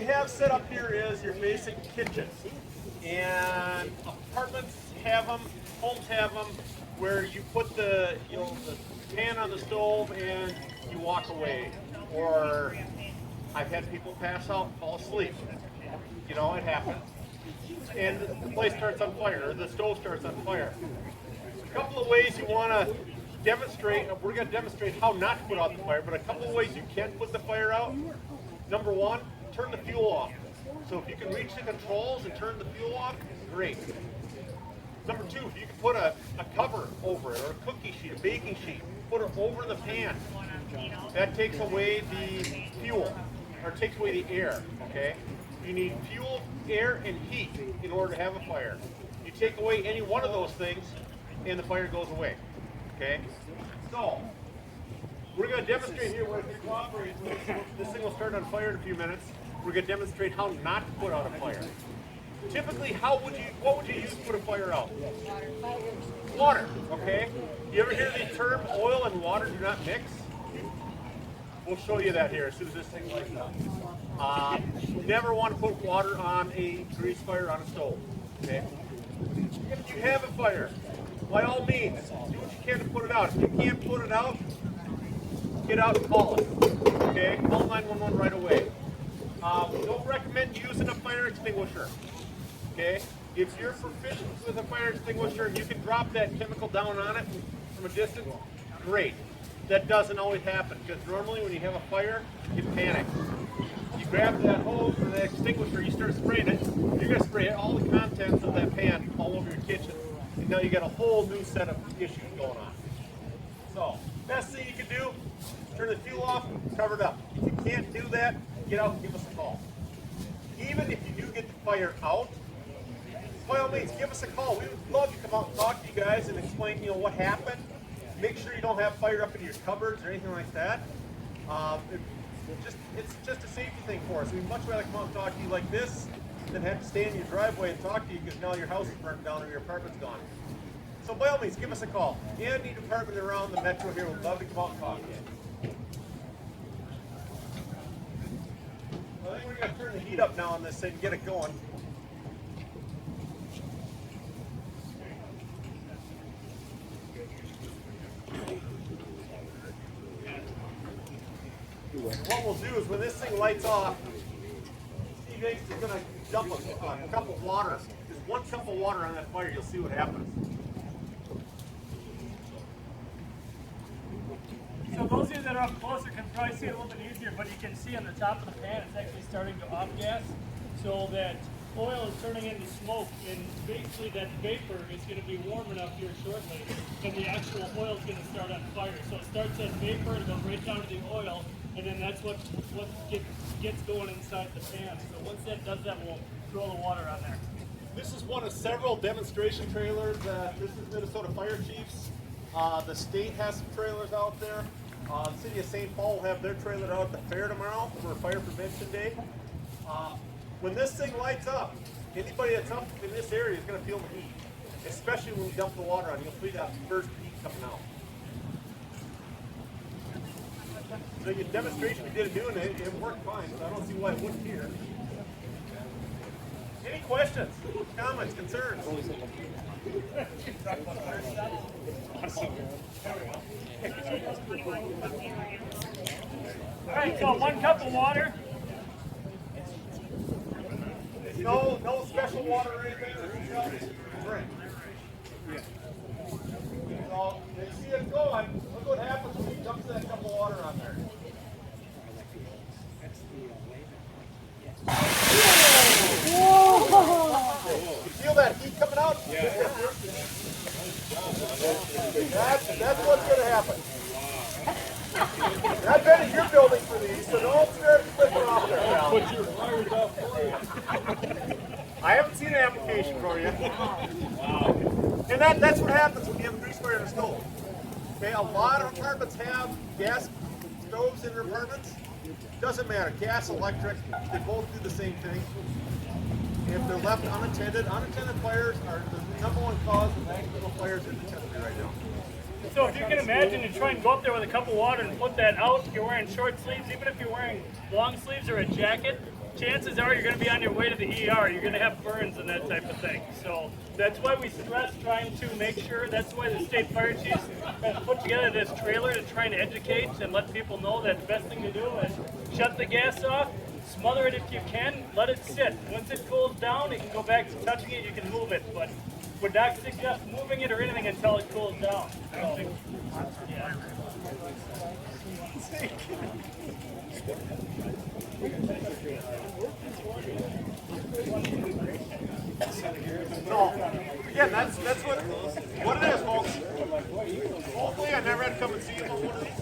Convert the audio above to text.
we have set up here is your basic kitchen. And apartments have them, homes have them, where you put the pan on the stove and you walk away. Or I've had people pass out and fall asleep. You know, it happens. And the place starts on fire, or the stove starts on fire. A couple of ways you want to demonstrate, we're going to demonstrate how not to put out the fire, but a couple of ways you can put the fire out. Number one, turn the fuel off. So if you can reach the controls and turn the fuel off, great. Number two, if you can put a cover over it, or a cookie sheet, a baking sheet, put it over the pan. That takes away the fuel, or takes away the air, okay? You need fuel, air, and heat in order to have a fire. You take away any one of those things, and the fire goes away, okay? So, we're going to demonstrate here where if it cooperates, this thing will start on fire in a few minutes. We're going to demonstrate how not to put out a fire. Typically, what would you use to put a fire out? Water, okay? You ever hear the term oil and water do not mix? We'll show you that here as soon as this thing lights up. Never want to put water on a grease fire on a stove, okay? If you have a fire, by all means, do what you can to put it out. If you can't put it out, get out and call it, okay? Call 911 right away. We don't recommend using a fire extinguisher, okay? If you're proficient with a fire extinguisher and you can drop that chemical down on it from a distance, great. That doesn't always happen, because normally when you have a fire, you panic. You grab that hose or that extinguisher, you start spraying it, you're going to spray all the contents of that pan all over your kitchen. And now you got a whole new set of issues going on. So, best thing you can do, turn the fuel off, cover it up. If you can't do that, get out and give us a call. Even if you do get the fire out, by all means, give us a call. We would love to come out and talk to you guys and explain, what happened. Make sure you don't have fire up in your cupboards or anything like that. It's just a safety thing for us. We'd much rather come out and talk to you like this than have to stay in your driveway and talk to you because now your house is burnt down or your apartment's gone. So by all means, give us a call. Any department around the metro here would love to come out and talk to you. I think we're going to turn the heat up now on this thing and get it going. What we'll do is when this thing lights off, Steve Hanks is going to dump a cup of water. Just one cup of water on that fire, you'll see what happens. So those of you that are up closer can probably see it a little bit easier, but you can see on the top of the pan it's actually starting to off-gas, so that oil is turning into smoke, and basically that vapor is going to be warm enough here shortly, and the actual oil is going to start on fire. So it starts as vapor, it goes right down to the oil, and then that's what gets going inside the pan. So once that does that, we'll throw the water on there. This is one of several demonstration trailers. This is Minnesota Fire Chiefs. The state has some trailers out there. The city of St. Paul will have their trailer out at the fair tomorrow for Fire Prevention Day. When this thing lights up, anybody that's up in this area is going to feel the heat, especially when we dump the water on. You'll feel that first heat coming out. So the demonstration we did of doing it, it worked fine, so I don't see why it wouldn't here. Any questions, comments, concerns? All right, so 1 cup of water. No special water or anything. Drink. So you see it going. Look what happens when you dump that cup of water on there. You feel that heat coming out? Yeah. That's what's going to happen. And I've been in your building for these, so don't start flipping off there, pal. Put your fires out for you. I haven't seen an application for you. Wow. And that's what happens when you have a grease fire in a stove. Okay, a lot of apartments have gas stoves in their apartments. Doesn't matter, gas, electric, they both do the same thing. If they're left unattended, unattended fires are the #1 cause of accidental fires in the country right now. So if you can imagine and try and go up there with a cup of water and put that out, if you're wearing short sleeves, even if you're wearing long sleeves or a jacket, chances are you're going to be on your way to the ER. You're going to have burns and that type of thing. So that's why we stress trying to make sure, that's why the state fire chief has put together this trailer to try and educate and let people know that the best thing to do is shut the gas off, smother it if you can, let it sit. Once it cools down, you can go back to touching it, you can move it. But would not suggest moving it or anything until it cools down. So, yeah. So, again, that's what it is, folks. Hopefully I never had to come and see you on one of these.